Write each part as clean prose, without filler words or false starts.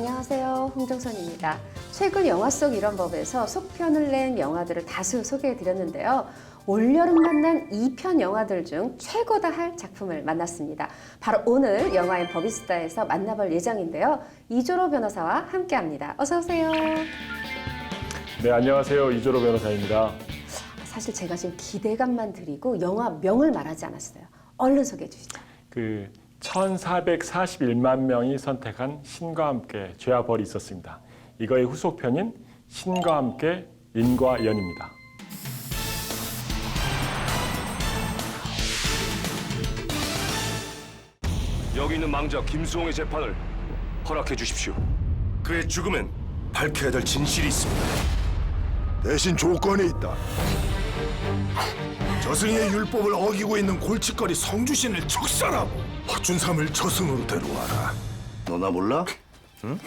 안녕하세요. 홍정선입니다. 최근 영화 속 이런 법에서 속편을 낸 영화들을 다수 소개해드렸는데요. 올여름 만난 2편 영화들 중 최고다 할 작품을 만났습니다. 바로 오늘 영화인 법이스타에서 만나볼 예정인데요. 이조로 변호사와 함께합니다. 어서 오세요. 네, 안녕하세요. 이조로 변호사입니다. 사실 제가 지금 기대감만 드리고 영화명을 말하지 않았어요. 얼른 소개해 주시죠. 1441만 명이 선택한 신과 함께 죄와 벌이 있었습니다. 이거의 후속편인 신과 함께 인과 연입니다. 여기 있는 망자 김수홍의 재판을 허락해 주십시오. 그의 죽음엔 밝혀야 될 진실이 있습니다. 대신 조건이 있다. 저승의 율법을 어기고 있는 골칫거리 성주신을 척살하고 허준삼을 저승으로 데려와라. 너 나 몰라? 응?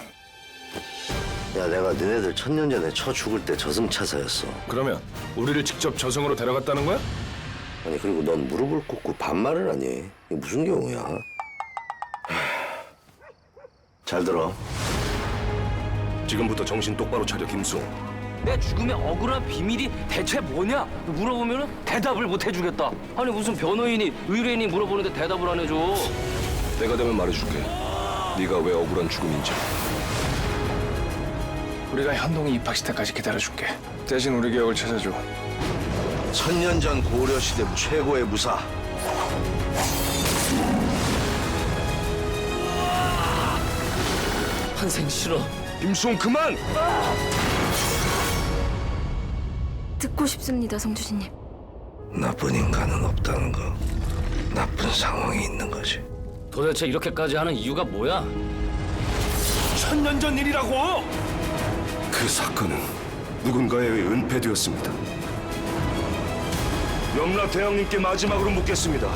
야, 내가 너네들 1000년 전에 쳐 죽을 때 저승차사였어. 그러면 우리를 직접 저승으로 데려갔다는 거야? 아니, 그리고 넌 무릎을 꿇고 반말을 하니? 이게 무슨 경우야? 잘 들어. 지금부터 정신 똑바로 차려 김수홍. 내 죽음의 억울한 비밀이 대체 뭐냐? 물어보면 대답을 못 해주겠다. 아니 무슨 변호인이 의뢰인이 물어보는데 대답을 안 해줘. 내가 되면 말해줄게. 네가 왜 억울한 죽음인지. 우리가 현동이 입학시 때까지 기다려줄게. 대신 우리 기억을 찾아줘. 1000년 전 고려시대 최고의 무사. 환생 싫어. 김수홍 그만! 듣고 싶습니다, 성주신님. 나쁜 인간은 없다는 거. 나쁜 상황이 있는 거지. 도대체 이렇게까지 하는 이유가 뭐야? 1000년 전 일이라고! 그 사건은 누군가에 의해 은폐되었습니다. 염라 대왕님께 마지막으로 묻겠습니다.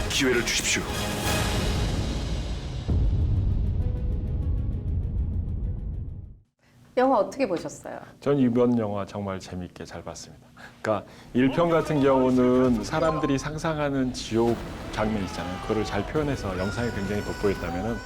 기회를 주십시오. 영화 어떻게 보셨어요? 전 이번 영화 정말 재밌게 잘 봤습니다. 그러니까 1편 같은 경우는 사람들이 상상하는 지옥 장면 있잖아요. 그거를 잘 표현해서 영상이 굉장히 돋보였다면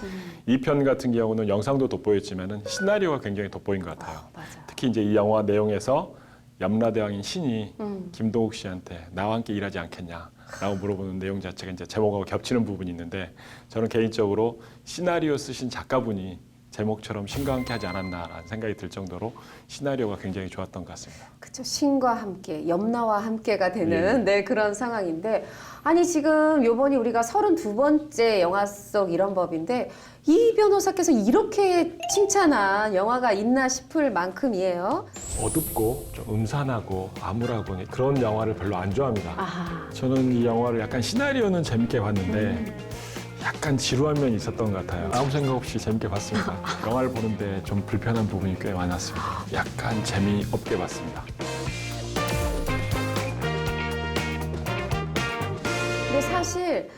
2편 같은 경우는 영상도 돋보였지만 시나리오가 굉장히 돋보인 것 같아요. 맞아. 특히 이제 이 영화 내용에서 염라대왕인 신이 김동욱 씨한테 나와 함께 일하지 않겠냐라고 물어보는 내용 자체가 이제 제목하고 겹치는 부분이 있는데 저는 개인적으로 시나리오 쓰신 작가분이 제목처럼 신과 함께 하지 않았나라는 생각이 들 정도로 시나리오가 굉장히 좋았던 것 같습니다. 그렇죠. 신과 함께, 염라와 함께가 되는 네, 그런 상황인데 아니 지금 요번이 우리가 32번째 영화 속 이런 법인데 이 변호사께서 이렇게 칭찬한 영화가 있나 싶을 만큼이에요. 어둡고 좀 음산하고 암울하고 그런 영화를 별로 안 좋아합니다. 아하. 저는 이 영화를 약간 시나리오는 재밌게 봤는데 약간 지루한 면이 있었던 것 같아요. 아무 생각 없이 재밌게 봤습니다. 영화를 보는데 좀 불편한 부분이 꽤 많았습니다. 약간 재미없게 봤습니다. 근데 사실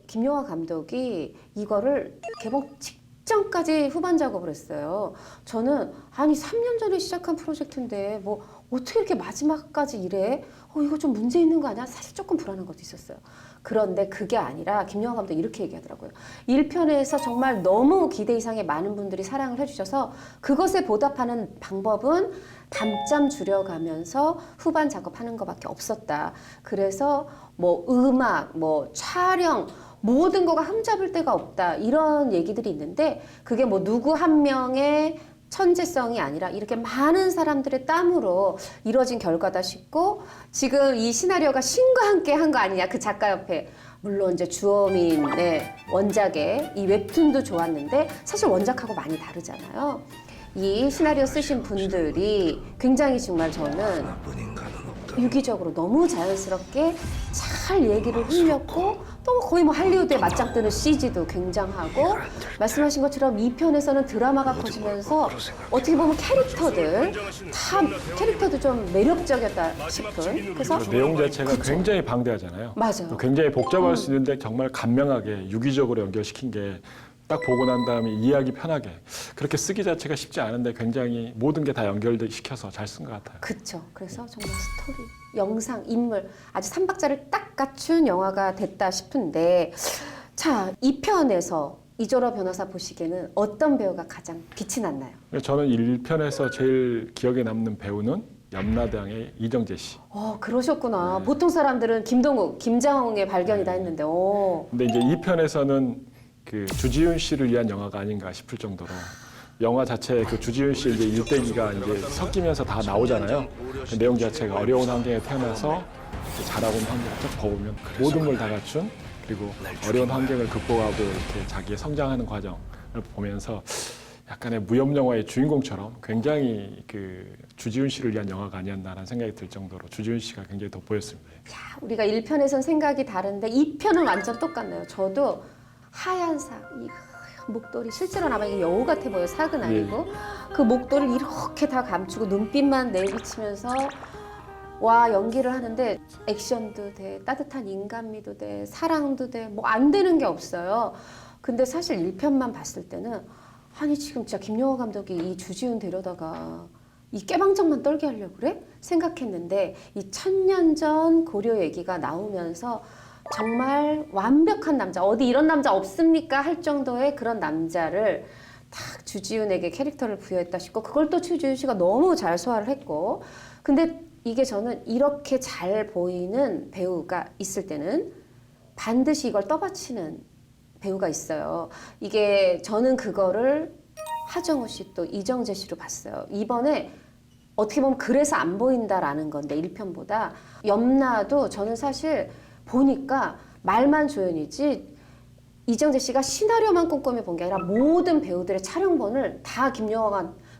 김용화 감독이 이거를 개봉 직전까지 후반 작업을 했어요. 저는 아니 3년 전에 시작한 프로젝트인데 뭐 어떻게 이렇게 마지막까지 이래? 이거 좀 문제 있는 거 아니야? 사실 조금 불안한 것도 있었어요. 그런데 그게 아니라 김용화 감독이 이렇게 얘기하더라고요. 1편에서 정말 너무 기대 이상의 많은 분들이 사랑을 해주셔서 그것에 보답하는 방법은 단점 줄여가면서 후반 작업하는 것밖에 없었다. 그래서 뭐 음악, 뭐 촬영 모든 거가 흠잡을 데가 없다. 이런 얘기들이 있는데 그게 뭐 누구 한 명의 천재성이 아니라 이렇게 많은 사람들의 땀으로 이루어진 결과다 싶고 지금 이 시나리오가 신과 함께 한 거 아니냐 그 작가 옆에 물론 이제 주어민의 원작의 이 웹툰도 좋았는데 사실 원작하고 많이 다르잖아요. 이 시나리오 쓰신 분들이 굉장히 정말 저는 나쁜 인간은 없다. 유기적으로 너무 자연스럽게 잘 얘기를 흘렸고 또 거의 뭐 할리우드에 맞짱 뜨는 CG도 굉장하고 말씀하신 것처럼 2편에서는 드라마가 커지면서 어떻게 보면 캐릭터도 좀 매력적이었다 싶은 그래서 내용 자체가 굉장히 방대하잖아요. 맞아요. 굉장히 복잡할 수 있는데 정말 간명하게 유기적으로 연결시킨 게 딱 보고 난 다음에 이해하기 편하게 그렇게 쓰기 자체가 쉽지 않은데 굉장히 모든 게 다 연결시켜서 잘 쓴 것 같아요. 그렇죠. 그래서 정말 스토리, 영상, 인물 아주 3박자를 딱 갖춘 영화가 됐다 싶은데 자, 2편에서 이조라 변호사 보시기에는 어떤 배우가 가장 빛이 났나요? 저는 1편에서 제일 기억에 남는 배우는 염라대왕의 이정재 씨. 그러셨구나. 보통 사람들은 김동욱, 김장홍의 발견이다 했는데, 근데 이제 2편에서는 그 주지훈 씨를 위한 영화가 아닌가 싶을 정도로 영화 자체에 그 주지훈 씨 이제 일대기가 이제 섞이면서 다 나오잖아요. 그 내용 자체가 어려운 환경에 태어나서 자라고 있는 환경을 쭉 보면 모든 걸 다 갖춘 그리고 어려운 환경을 극복하고 이렇게 자기의 성장하는 과정을 보면서 약간의 무협 영화의 주인공처럼 굉장히 그 주지훈 씨를 위한 영화가 아니었나라는 생각이 들 정도로 주지훈 씨가 굉장히 돋보였습니다. 우리가 1편에선 생각이 다른데 2편은 완전 똑같네요. 저도 하얀 사, 이 목도리 실제로 아마 이게 여우 같아 보여요. 삭은 아니고 그 목도리를 이렇게 다 감추고 눈빛만 내비치면서 와 연기를 하는데 액션도 돼, 따뜻한 인간미도 돼, 사랑도 돼, 뭐 안 되는 게 없어요. 근데 사실 1편만 봤을 때는 아니 지금 진짜 김용호 감독이 이 주지훈 데려다가 이 깨방정만 떨게 하려고 그래? 생각했는데 이 1000년 전 고려 얘기가 나오면서 정말 완벽한 남자, 어디 이런 남자 없습니까? 할 정도의 그런 남자를 딱 주지훈에게 캐릭터를 부여했다 싶고 그걸 또 주지훈 씨가 너무 잘 소화를 했고 근데 이게 저는 이렇게 잘 보이는 배우가 있을 때는 반드시 이걸 떠받치는 배우가 있어요. 이게 저는 그거를 하정우 씨 또 이정재 씨로 봤어요. 이번에 어떻게 보면 그래서 안 보인다라는 건데 1편보다 염라도 저는 사실 보니까 말만 조연이지 이정재 씨가 시나리오만 꼼꼼히 본 게 아니라 모든 배우들의 촬영본을 다 김용호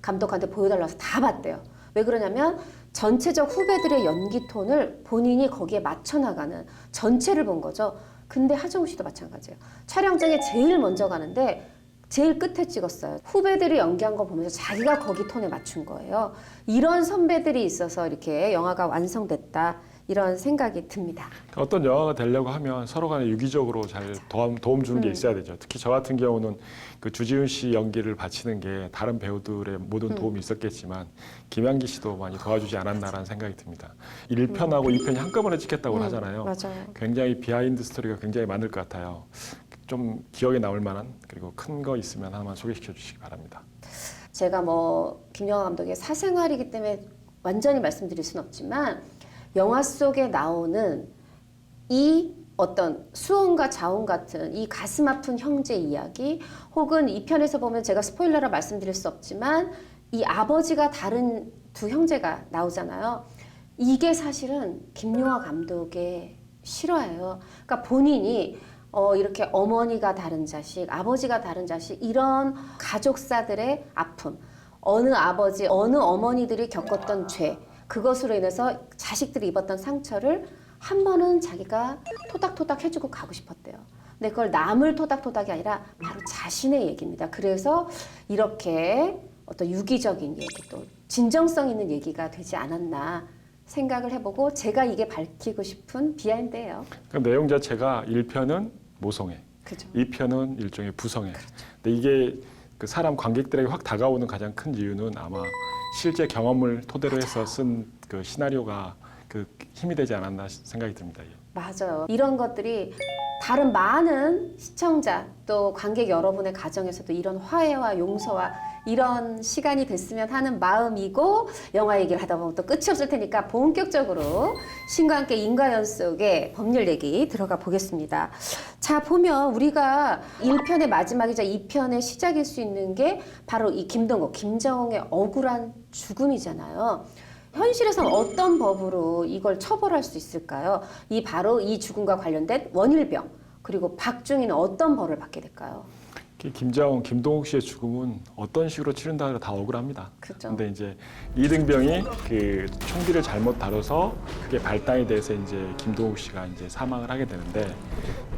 감독한테 보여달라서 다 봤대요. 왜 그러냐면 전체적 후배들의 연기 톤을 본인이 거기에 맞춰 나가는 전체를 본 거죠. 근데 하정우 씨도 마찬가지예요. 촬영장에 제일 먼저 가는데 제일 끝에 찍었어요. 후배들이 연기한 거 보면서 자기가 거기 톤에 맞춘 거예요. 이런 선배들이 있어서 이렇게 영화가 완성됐다. 이런 생각이 듭니다. 어떤 영화가 되려고 하면 서로 간에 유기적으로 잘 도움 주는 게 있어야 되죠. 특히 저 같은 경우는 그 주지훈 씨 연기를 바치는 게 다른 배우들의 모든 도움이 있었겠지만 김양기 씨도 많이 도와주지 않았나라는 생각이 듭니다. 1편하고 2편이 한꺼번에 찍혔다고 하잖아요. 맞아요. 굉장히 비하인드 스토리가 굉장히 많을 것 같아요. 좀 기억에 남을 만한 그리고 큰 거 있으면 하나만 소개시켜 주시기 바랍니다. 제가 뭐 김영하 감독의 사생활이기 때문에 완전히 말씀드릴 수는 없지만 영화 속에 나오는 이 어떤 수원과 자원 같은 이 가슴 아픈 형제 이야기 혹은 2편에서 보면 제가 스포일러라 말씀드릴 수 없지만 이 아버지가 다른 두 형제가 나오잖아요. 이게 사실은 김용하 감독의 실화예요. 그러니까 본인이 이렇게 어머니가 다른 자식, 아버지가 다른 자식 이런 가족사들의 아픔 어느 아버지, 어느 어머니들이 겪었던 죄 그것으로 인해서 자식들이 입었던 상처를 한 번은 자기가 토닥토닥 해주고 가고 싶었대요. 근데 그걸 남을 토닥토닥이 아니라 바로 자신의 얘기입니다. 그래서 이렇게 어떤 유기적인 얘기 또 진정성 있는 얘기가 되지 않았나 생각을 해보고 제가 이게 밝히고 싶은 비하인드예요. 그 내용 자체가 1편은 모성애, 그죠. 2편은 일종의 부성애. 근데 이게 그 사람 관객들에게 확 다가오는 가장 큰 이유는 아마 실제 경험을 토대로 해서 쓴 그 시나리오가 그 힘이 되지 않았나 생각이 듭니다. 맞아요. 이런 것들이 다른 많은 시청자 또 관객 여러분의 가정에서도 이런 화해와 용서와 이런 시간이 됐으면 하는 마음이고 영화 얘기를 하다 보면 또 끝이 없을 테니까 본격적으로 신과 함께 인과연 속의 법률 얘기 들어가 보겠습니다. 자 보면 우리가 1편의 마지막이자 2편의 시작일 수 있는 게 바로 이 김동욱, 김정홍의 억울한 죽음이잖아요. 현실에서는 어떤 법으로 이걸 처벌할 수 있을까요? 바로 이 죽음과 관련된 원일병 그리고 박중희는 어떤 벌을 받게 될까요? 김장훈, 김동욱 씨의 죽음은 어떤 식으로 치른다 다 억울합니다. 그렇죠. 근데 이제 이등병이 그 총기를 잘못 다뤄서 그게 발당이 돼서 이제 김동욱 씨가 이제 사망을 하게 되는데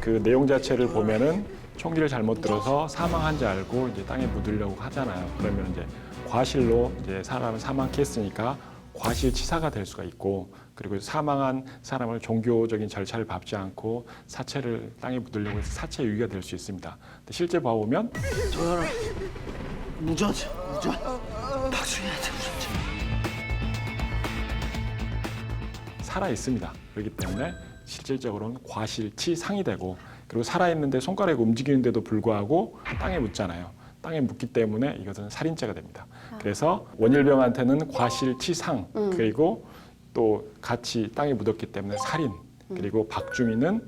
그 내용 자체를 보면은 총기를 잘못 들어서 사망한 줄 알고 이제 땅에 묻으려고 하잖아요. 그러면 이제 과실로 이제 사람을 사망케 했으니까 과실치사가 될 수가 있고 그리고 사망한 사람을 종교적인 절차를 밟지 않고 사체를 땅에 묻으려고 해서 사체 유기가 될 수 있습니다. 근데 실제 봐보면 도현아 무전 박수희한테 무전 살아 있습니다. 그렇기 때문에 실질적으로는 과실치상이 되고 그리고 살아있는데 손가락이 움직이는데도 불구하고 땅에 묻잖아요. 땅에 묻기 때문에 이것은 살인죄가 됩니다. 그래서 원일병한테는 과실치상 그리고 또 같이 땅에 묻었기 때문에 살인 그리고 박중희는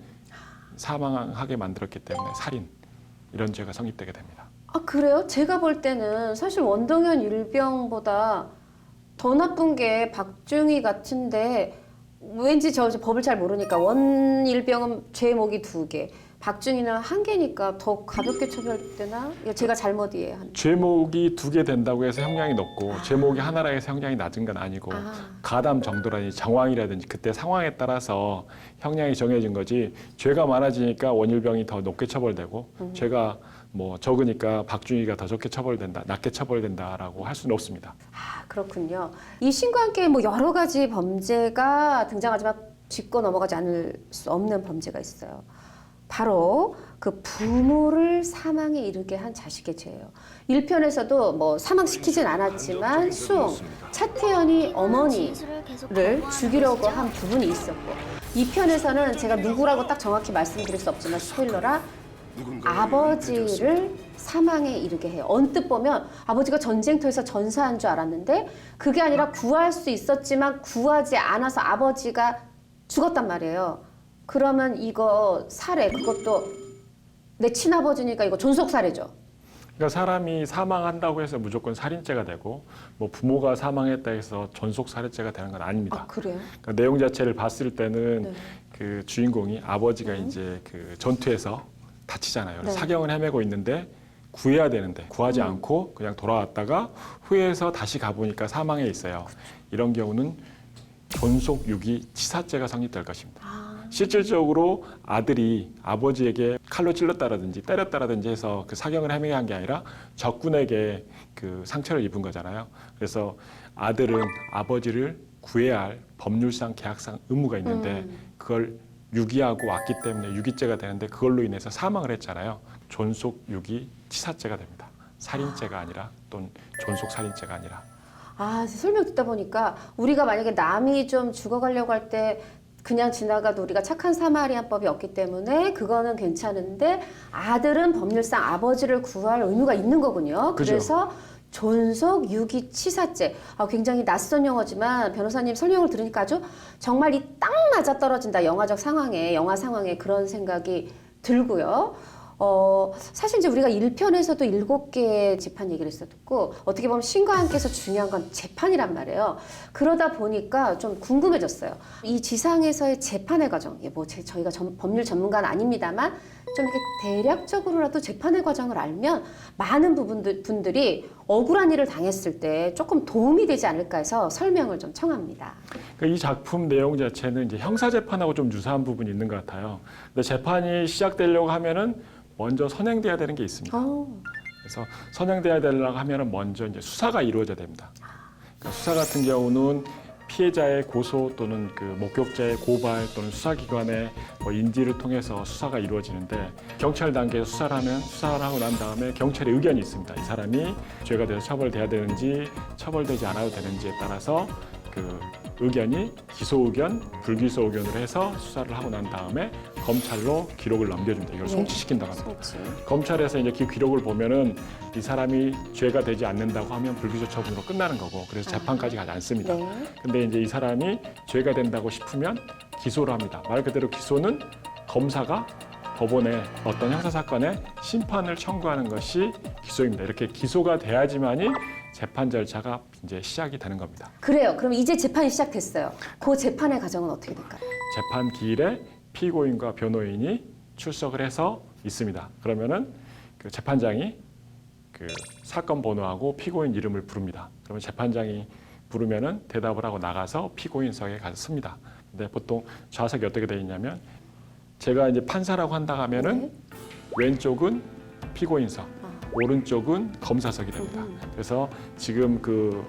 사망하게 만들었기 때문에 살인 이런 죄가 성립되게 됩니다. 아, 그래요? 제가 볼 때는 사실 원동현 일병보다 더 나쁜 게 박중희 같은데 왠지 저 법을 잘 모르니까 원일병은 죄목이 2개, 박중희는 1개니까 더 가볍게 처벌되나? 이거 제가 잘못 이해한. 죄목이 2개 된다고 해서 형량이 높고 죄목이 하나라 해서 형량이 낮은 건 아니고 가담 정도라든지 정황이라든지 그때 상황에 따라서 형량이 정해진 거지 죄가 많아지니까 원일병이 더 높게 처벌되고 죄가 뭐 적으니까 박중희가 더 적게 처벌된다, 낮게 처벌된다라고 할 수는 없습니다. 아, 그렇군요. 이 신과 함께 뭐 여러 가지 범죄가 등장하지만 짚고 넘어가지 않을 수 없는 범죄가 있어요. 바로 그 부모를 사망에 이르게 한 자식의 죄예요. 1편에서도 뭐 사망시키진 않았지만 수홍, 차태현이 어머니를 죽이려고 한 부분이 있었고 2편에서는 제가 누구라고 딱 정확히 말씀드릴 수 없지만 스포일러라 아버지를 사망에 이르게 해요. 언뜻 보면 아버지가 전쟁터에서 전사한 줄 알았는데 그게 아니라 구할 수 있었지만 구하지 않아서 아버지가 죽었단 말이에요. 그러면 이거 살해, 그것도 내 친아버지니까 이거 존속살해죠. 그러니까 사람이 사망한다고 해서 무조건 살인죄가 되고 뭐 부모가 사망했다 해서 전속살해죄가 되는 건 아닙니다. 아, 그래요? 그러니까 내용 자체를 봤을 때는 네. 그 주인공이 아버지가 이제 그 전투에서 다치잖아요. 그래서 네. 사경을 헤매고 있는데 구해야 되는데 구하지 않고 그냥 돌아왔다가 후회해서 다시 가보니까 사망해 있어요. 이런 경우는 존속 유기 치사죄가 성립될 것입니다. 실질적으로 아들이 아버지에게 칼로 찔렀다라든지 때렸다라든지 해서 그 사경을 헤매게 한 게 아니라 적군에게 그 상처를 입은 거잖아요. 그래서 아들은 아버지를 구해야 할 법률상 계약상 의무가 있는데 그걸 유기하고 왔기 때문에 유기죄가 되는데 그걸로 인해서 사망을 했잖아요. 존속 유기 치사죄가 됩니다. 살인죄가 아니라 또는 존속 살인죄가 아니라. 아, 설명 듣다 보니까 우리가 만약에 남이 좀 죽어가려고 할 때 그냥 지나가도 우리가 착한 사마리안법이 없기 때문에 그거는 괜찮은데 아들은 법률상 아버지를 구할 의무가 있는 거군요. 그죠. 그래서 존속 유기 치사죄. 아, 굉장히 낯선 용어지만 변호사님 설명을 들으니까 아주 정말 이 딱 맞아 떨어진다. 영화 상황에 그런 생각이 들고요. 사실 이제 우리가 1편에서도 7개의 재판 얘기를 했었고 어떻게 보면 신과 함께서 중요한 건 재판이란 말이에요. 그러다 보니까 좀 궁금해졌어요. 이 지상에서의 재판의 과정, 뭐 저희가 법률 전문가는 아닙니다만 좀 이렇게 대략적으로라도 재판의 과정을 알면 많은 분들이 억울한 일을 당했을 때 조금 도움이 되지 않을까 해서 설명을 좀 청합니다. 그러니까 이 작품 내용 자체는 이제 형사 재판하고 좀 유사한 부분이 있는 것 같아요. 근데 재판이 시작되려고 하면은 먼저 선행돼야 되는 게 있습니다. 그래서 선행돼야 되려고 하면은 먼저 이제 수사가 이루어져야 됩니다. 그러니까 수사 같은 경우는 피해자의 고소 또는 그 목격자의 고발 또는 수사기관의 뭐 인지를 통해서 수사가 이루어지는데 경찰 단계에서 수사를 하고 난 다음에 경찰의 의견이 있습니다. 이 사람이 죄가 돼서 처벌돼야 되는지 처벌되지 않아도 되는지에 따라서 그 의견이 기소 의견, 불기소 의견으로 해서 수사를 하고 난 다음에 검찰로 기록을 넘겨줍니다. 이걸 송치시킨다고 합니다. 검찰에서 이제 그 기록을 보면은 이 사람이 죄가 되지 않는다고 하면 불기소 처분으로 끝나는 거고 그래서 재판까지 가지 않습니다. 근데 이제 이 사람이 죄가 된다고 싶으면 기소를 합니다. 말 그대로 기소는 검사가 법원에 어떤 형사사건에 심판을 청구하는 것이 기소입니다. 이렇게 기소가 돼야지만이 재판 절차가 이제 시작이 되는 겁니다. 그래요. 그럼 이제 재판이 시작됐어요. 그 재판의 과정은 어떻게 될까요? 재판 기일에 피고인과 변호인이 출석을 해서 있습니다. 그러면은 그 재판장이 그 사건 번호하고 피고인 이름을 부릅니다. 그러면 재판장이 부르면은 대답을 하고 나가서 피고인석에 가서 씁니다. 근데 보통 좌석이 어떻게 되어 있냐면 제가 이제 판사라고 한다 하면은 왼쪽은 피고인석, 오른쪽은 검사석이 됩니다. 그래서 지금 그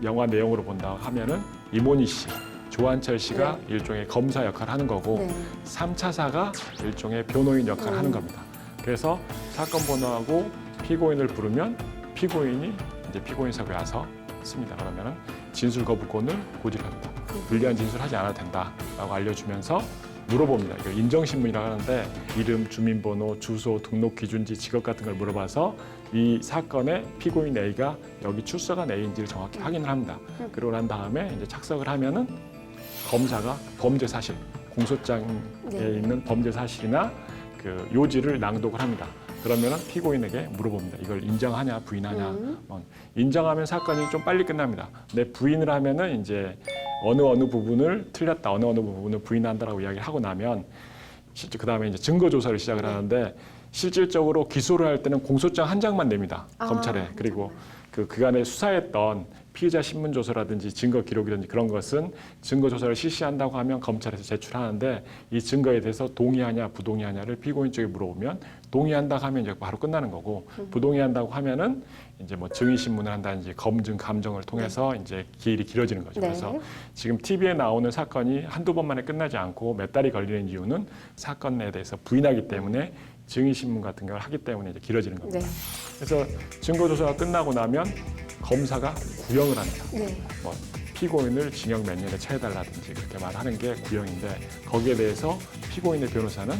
영화 내용으로 본다 하면은 이모니 씨, 조한철 씨가 일종의 검사 역할을 하는 거고 3차사가 일종의 변호인 역할을 하는 겁니다. 그래서 사건 번호하고 피고인을 부르면 피고인이 이제 피고인석에 와서 씁니다. 그러면은 진술 거부권을 고지합니다. 불리한 진술하지 않아도 된다라고 알려주면서 물어봅니다. 이걸 인정신문이라고 하는데 이름, 주민번호, 주소, 등록기준지, 직업 같은 걸 물어봐서 이 사건의 피고인 A가 여기 출석한 A인지를 정확히 확인을 합니다. 그러고 난 다음에 이제 착석을 하면은 검사가 범죄 사실, 공소장에 있는 범죄 사실이나 그 요지를 낭독을 합니다. 그러면은 피고인에게 물어봅니다. 이걸 인정하냐, 부인하냐. 인정하면 사건이 좀 빨리 끝납니다. 근데 부인을 하면은 이제 어느 부분을 틀렸다, 어느 부분을 부인한다라고 이야기를 하고 나면 실제 그 다음에 이제 증거 조사를 시작을 하는데 실질적으로 기소를 할 때는 공소장 한 장만 냅니다. 검찰에. 그리고 그간에 수사했던 피의자 신문조서라든지 증거 기록이든지 그런 것은 증거 조사를 실시한다고 하면 검찰에서 제출하는데 이 증거에 대해서 동의하냐 부동의하냐를 피고인 쪽에 물어보면 동의한다고 하면 이제 바로 끝나는 거고 부동의한다고 하면은 이제 뭐 증인 신문을 한다든지 검증 감정을 통해서 이제 기일이 길어지는 거죠. 그래서 지금 TV에 나오는 사건이 한두 번만에 끝나지 않고 몇 달이 걸리는 이유는 사건에 대해서 부인하기 때문에 증인 신문 같은 걸 하기 때문에 이제 길어지는 겁니다. 그래서 증거 조사가 끝나고 나면 검사가 구형을 합니다. 뭐 피고인을 징역 몇 년에 처해달라든지 그렇게 말하는 게 구형인데 거기에 대해서 피고인의 변호사는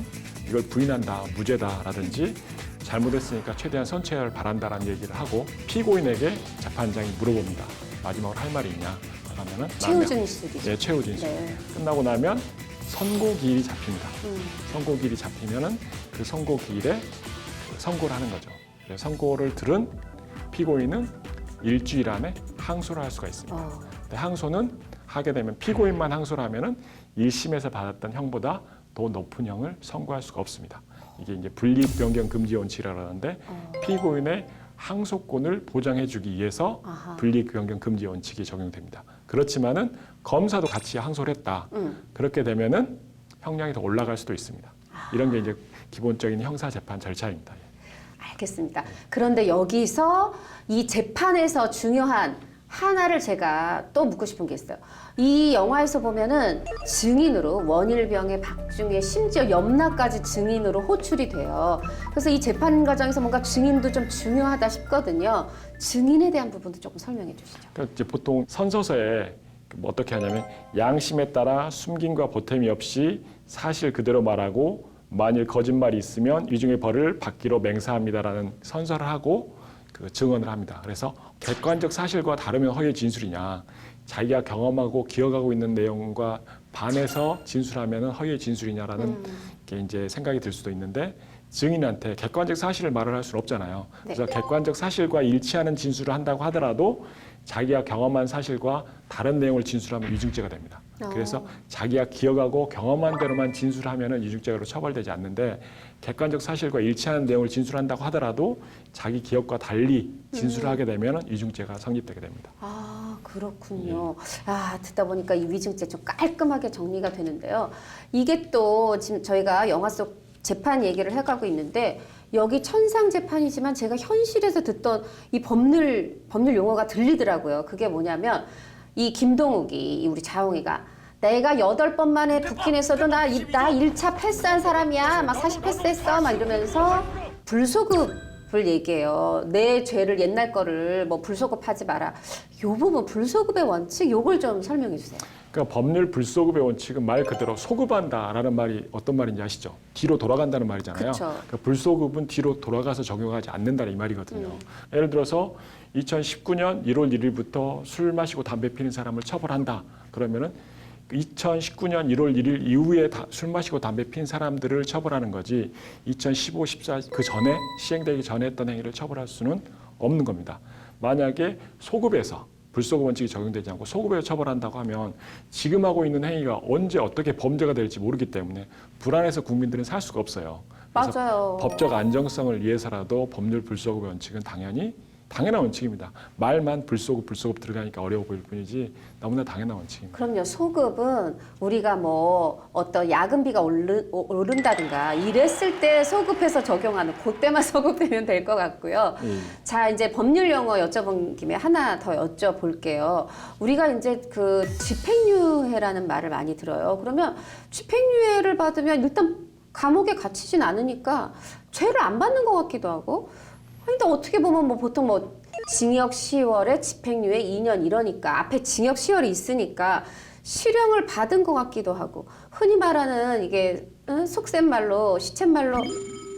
이걸 부인한다, 무죄다라든지 잘못했으니까 최대한 선처를 바란다라는 얘기를 하고 피고인에게 재판장이 물어봅니다. 마지막으로 할 말이 있냐? 그러면은 최후 진술이죠. 네, 최후 진술. 끝나고 나면 선고 기일이 잡힙니다. 선고 기일이 잡히면은 그 선고 기일에 선고를 하는 거죠. 그래서 선고를 들은 피고인은 일주일 안에 항소를 할 수가 있습니다. 근데 항소는 하게 되면 피고인만 항소를 하면은 1심에서 받았던 형보다 더 높은 형을 선고할 수가 없습니다. 이게 이제 불이익 변경 금지 원칙이라고 하는데 피고인의 항소권을 보장해주기 위해서 불이익 변경 금지 원칙이 적용됩니다. 그렇지만은 검사도 같이 항소를 했다. 그렇게 되면은 형량이 더 올라갈 수도 있습니다. 이런 게 이제 기본적인 형사 재판 절차입니다. 알겠습니다. 그런데 여기서 이 재판에서 중요한 하나를 제가 또 묻고 싶은 게 있어요. 이 영화에서 보면은 증인으로 원일병의 박중에 심지어 염라까지 증인으로 호출이 돼요. 그래서 이 재판 과정에서 뭔가 증인도 좀 중요하다 싶거든요. 증인에 대한 부분도 조금 설명해 주시죠. 그러니까 이제 보통 선서서에 뭐 어떻게 하냐면 양심에 따라 숨김과 보탬이 없이 사실 그대로 말하고 만일 거짓말이 있으면 위중의 벌을 받기로 맹세합니다라는 선서를 하고 그 증언을 합니다. 그래서 객관적 사실과 다르면 허위 진술이냐, 자기가 경험하고 기억하고 있는 내용과 반해서 진술하면 허위 진술이냐라는 게 이제 생각이 들 수도 있는데 증인한테 객관적 사실을 말을 할 수는 없잖아요. 그래서 객관적 사실과 일치하는 진술을 한다고 하더라도 자기가 경험한 사실과 다른 내용을 진술하면 위증죄가 됩니다. 그래서 자기가 기억하고 경험한 대로만 진술하면 위증죄로 처벌되지 않는데 객관적 사실과 일치하는 내용을 진술한다고 하더라도 자기 기억과 달리 진술을 하게 되면 위증죄가 성립되게 됩니다. 아, 그렇군요. 아, 듣다 보니까 이 위증죄 좀 깔끔하게 정리가 되는데요. 이게 또 지금 저희가 영화 속 재판 얘기를 해가고 있는데 여기 천상 재판이지만 제가 현실에서 듣던 이 법률 용어가 들리더라고요. 그게 뭐냐면 이 김동욱이 우리 자홍이가 내가 8번 만에 북킨에서도 나 1차 패스한 사람이야. 막 40 패스했어. 막 이러면서 불소급을 얘기해요. 내 죄를 옛날 거를 뭐 불소급하지 마라. 요 부분 불소급의 원칙 요걸 좀 설명해 주세요. 그러니까 법률 불소급의 원칙은 말 그대로 소급한다라는 말이 어떤 말인지 아시죠? 뒤로 돌아간다는 말이잖아요. 그러니까 불소급은 뒤로 돌아가서 적용하지 않는다는 이 말이거든요. 예를 들어서 2019년 1월 1일부터 술 마시고 담배 피는 사람을 처벌한다. 그러면은 2019년 1월 1일 이후에 술 마시고 담배 핀 사람들을 처벌하는 거지 2015, 14 그 전에 시행되기 전에 했던 행위를 처벌할 수는 없는 겁니다. 만약에 소급에서 불소급 원칙이 적용되지 않고 소급에서 처벌한다고 하면 지금 하고 있는 행위가 언제 어떻게 범죄가 될지 모르기 때문에 불안해서 국민들은 살 수가 없어요. 그래서 맞아요. 법적 안정성을 위해서라도 법률 불소급의 원칙은 당연한 원칙입니다. 말만 불소급 들어가니까 어려워 보일 뿐이지 너무나 당연한 원칙입니다. 그럼요. 소급은 우리가 뭐 어떤 야근비가 오른다든가 이랬을 때 소급해서 적용하는 그때만 소급되면 될 것 같고요. 자, 이제 법률 용어 여쭤본 김에 하나 더 여쭤볼게요. 우리가 이제 그 집행유예라는 말을 많이 들어요. 그러면 집행유예를 받으면 일단 감옥에 갇히진 않으니까 죄를 안 받는 것 같기도 하고 근데 어떻게 보면 뭐 보통 뭐 징역 10월에 집행유예 2년 이러니까 앞에 징역 10월이 있으니까 실형을 받은 것 같기도 하고 흔히 말하는 이게 속셈 말로 시쳇말로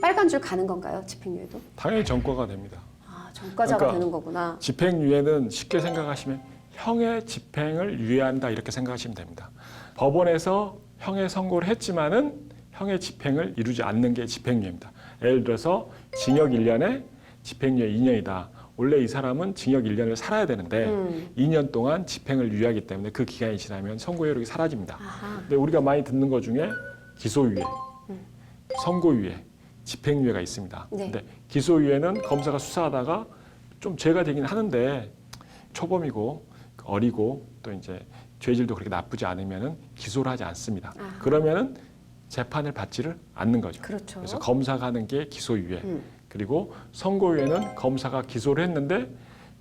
빨간 줄 가는 건가요? 집행유예도? 당연히 전과가 됩니다. 아, 전과자가 그러니까 되는 거구나. 집행유예는 쉽게 생각하시면 형의 집행을 유예한다 이렇게 생각하시면 됩니다. 법원에서 형의 선고를 했지만은 형의 집행을 이루지 않는 게 집행유예입니다. 예를 들어서 징역 1년에 집행유예 2년이다. 원래 이 사람은 징역 1년을 살아야 되는데 2년 동안 집행을 유예하기 때문에 그 기간이 지나면 선고 효력이 사라집니다. 아하. 근데 우리가 많이 듣는 것 중에 기소유예, 선고유예, 집행유예가 있습니다. 네. 근데 기소유예는 검사가 수사하다가 좀 죄가 되긴 하는데 초범이고 어리고 또 이제 죄질도 그렇게 나쁘지 않으면은 기소를 하지 않습니다. 아하. 그러면은 재판을 받지를 않는 거죠. 그렇죠. 그래서 검사가 하는 게 기소유예. 그리고 선고유예는 검사가 기소를 했는데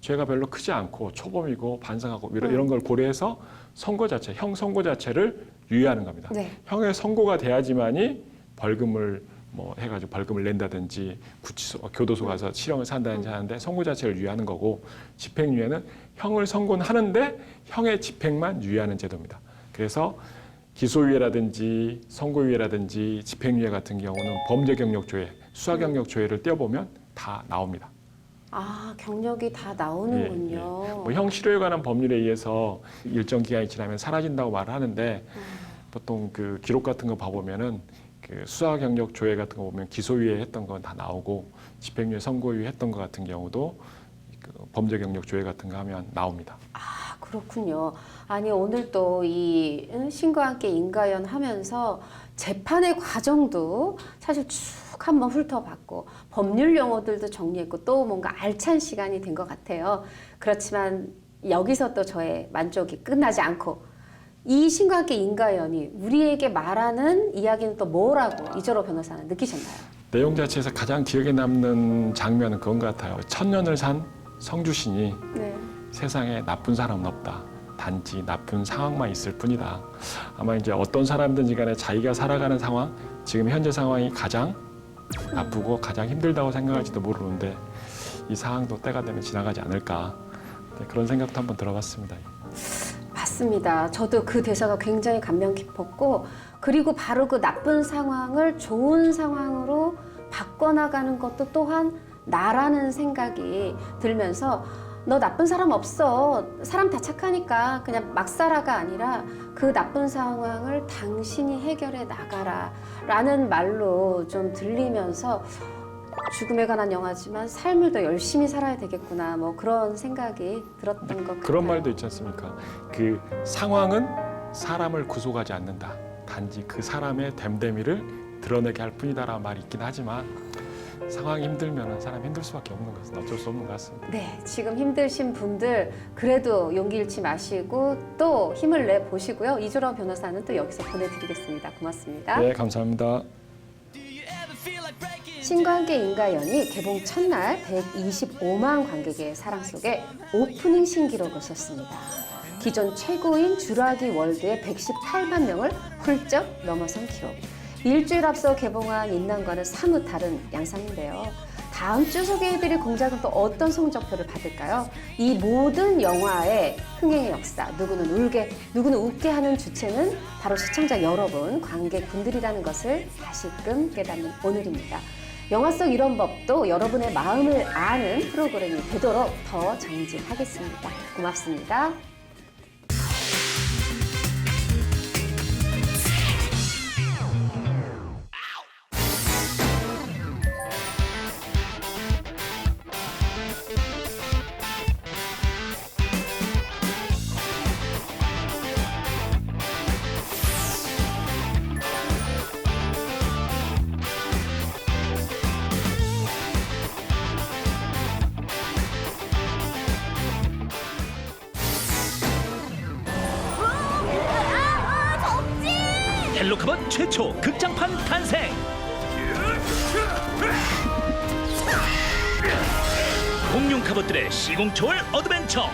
죄가 별로 크지 않고 초범이고 반성하고 이런 걸 고려해서 선고 자체, 형 선고 자체를 유예하는 겁니다. 네. 형의 선고가 돼야지만이 벌금을 뭐 해가지고 벌금을 낸다든지 구치소, 교도소 가서 실형을 산다든지 하는데 선고 자체를 유예하는 거고 집행유예는 형을 선고는 하는데 형의 집행만 유예하는 제도입니다. 그래서 기소유예라든지 선고유예라든지 집행유예 같은 경우는 범죄경력조회, 수사경력조회를 떼어보면 다 나옵니다. 아, 경력이 다 나오는군요. 뭐 형 실효에 관한 법률에 의해서 일정 기간이 지나면 사라진다고 말을 하는데 보통 그 기록 같은 거 봐보면은 그 수사 경력 조회 같은 거 보면 기소유예 했던 건 다 나오고 집행유예 선고유예 했던 거 같은 경우도 그 범죄 경력 조회 같은 거 하면 나옵니다. 아, 그렇군요. 아니, 오늘 또 이 신과 함께 인가연 하면서 재판의 과정도 사실 쭉 한번 훑어봤고 법률 용어들도 정리했고 또 뭔가 알찬 시간이 된 것 같아요. 그렇지만 여기서 또 저의 만족이 끝나지 않고 이 신과 함께 인가연이 우리에게 말하는 이야기는 또 뭐라고 이철호 변호사는 느끼셨나요? 내용 자체에서 가장 기억에 남는 장면은 그건 것 같아요. 1000년을 산 성주신이 네. 세상에 나쁜 사람은 없다. 단지 나쁜 상황만 있을 뿐이다. 아마 이제 어떤 사람든지 간에 자기가 살아가는 상황, 지금 현재 상황이 가장 나쁘고 가장 힘들다고 생각할지도 모르는데 이 상황도 때가 되면 지나가지 않을까. 그런 생각도 한번 들어봤습니다. 맞습니다. 저도 그 대사가 굉장히 감명 깊었고 그리고 바로 그 나쁜 상황을 좋은 상황으로 바꿔나가는 것도 또한 나라는 생각이 들면서 너 나쁜 사람 없어. 사람 다 착하니까 그냥 막 살아가 아니라 그 나쁜 상황을 당신이 해결해 나가라 라는 말로 좀 들리면서 죽음에 관한 영화지만 삶을 더 열심히 살아야 되겠구나 뭐 그런 생각이 들었던 것 같아요. 그런 말도 있지 않습니까? 그 상황은 사람을 구속하지 않는다. 단지 그 사람의 됨됨이를 드러내게 할 뿐이다라는 말이 있긴 하지만 상황이 힘들면 사람이 힘들 수밖에 없는 것은 어쩔 수 없는 것 같습니다. 네, 지금 힘드신 분들 그래도 용기 잃지 마시고 또 힘을 내 보시고요. 이철호 변호사는 또 여기서 보내드리겠습니다. 고맙습니다. 네, 감사합니다. 신과 함께 인가연이 개봉 첫날 125만 관객의 사랑 속에 오프닝 신기록을 썼습니다. 기존 최고인 주라기 월드의 118만 명을 훌쩍 넘어선 기록. 일주일 앞서 개봉한 인난과는 사뭇 다른 양상인데요. 다음 주 소개해드릴 공작은 또 어떤 성적표를 받을까요? 이 모든 영화의 흥행의 역사, 누구는 울게, 누구는 웃게 하는 주체는 바로 시청자 여러분, 관객분들이라는 것을 다시금 깨닫는 오늘입니다. 영화 속 이런 법도 여러분의 마음을 아는 프로그램이 되도록 더 정진하겠습니다. 고맙습니다. 헬로카본 최초 극장판 탄생! 공룡 카봇들의 시공초월 어드벤처!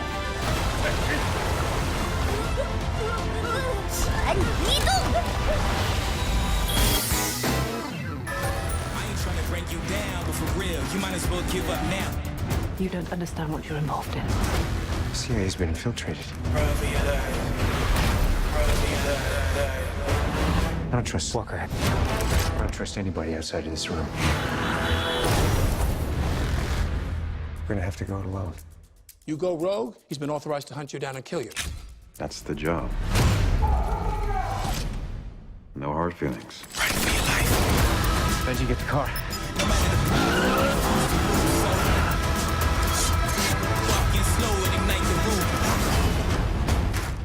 You don't understand what you're involved in. CIA's been infiltrated. I don't trust Walker. I don't trust anybody outside of this room. We're gonna have to go it alone. You go rogue, he's been authorized to hunt you down and kill you. That's the job. No hard feelings. Benji, get the car.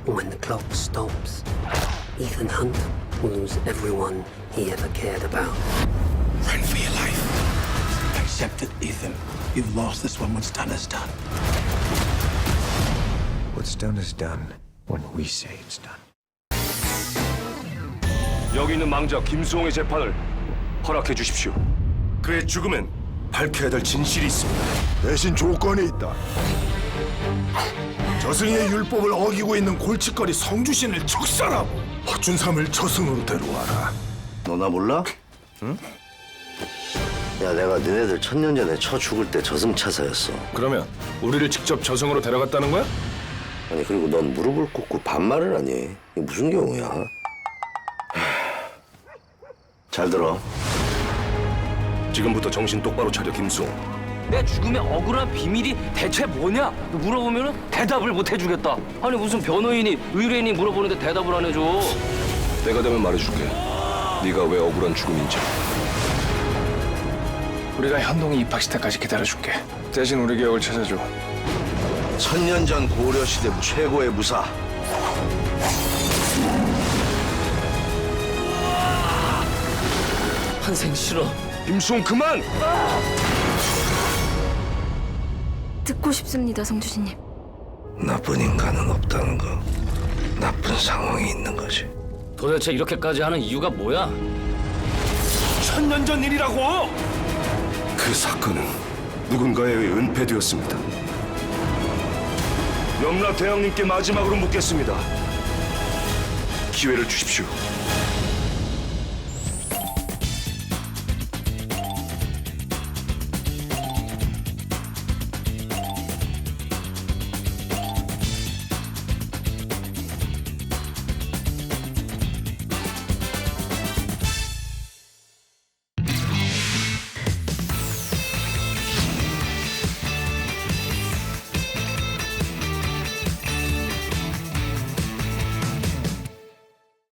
When the clock stops, Ethan Hunt will lose everyone he ever cared about. Run for your life. Accept it, Ethan. You've lost this one. What's done is done. What's done is done when we say it's done. 여기 있는 망자 김수홍의 재판을 허락해 주십시오. 그의 죽음엔 밝혀야 될 진실이 있습니다. 대신 조건이 있다. 저승의 율법을 어기고 있는 골칫거리 성주신을 척살하고 허준삼을 저승으로 데려와라. 너 나 몰라? 응? 야, 내가 너네들 1000년 전에 쳐 죽을 때 저승차사였어. 그러면 우리를 직접 저승으로 데려갔다는 거야? 아니, 그리고 넌 무릎을 꿇고 반말을 하니? 이게 무슨 경우야? 잘 들어. 지금부터 정신 똑바로 차려 김수홍. 내 죽음의 억울한 비밀이 대체 뭐냐? 물어보면은 대답을 못 해주겠다. 아니 무슨 변호인이 의뢰인이 물어보는데 대답을 안 해줘. 내가 되면 말해줄게. 네가 왜 억울한 죽음인지. 우리가 현동이 입학시 때까지 기다려줄게. 대신 우리 기억을 찾아줘. 1000년 전 고려시대 최고의 무사. 환생 싫어. 김수홍 그만! 듣고 싶습니다, 성주신님. 나쁜 인간은 없다는 거. 나쁜 상황이 있는 거지. 도대체 이렇게까지 하는 이유가 뭐야? 1000년 전 일이라고! 그 사건은 누군가에 의해 은폐되었습니다. 염라 대왕님께 마지막으로 묻겠습니다. 기회를 주십시오.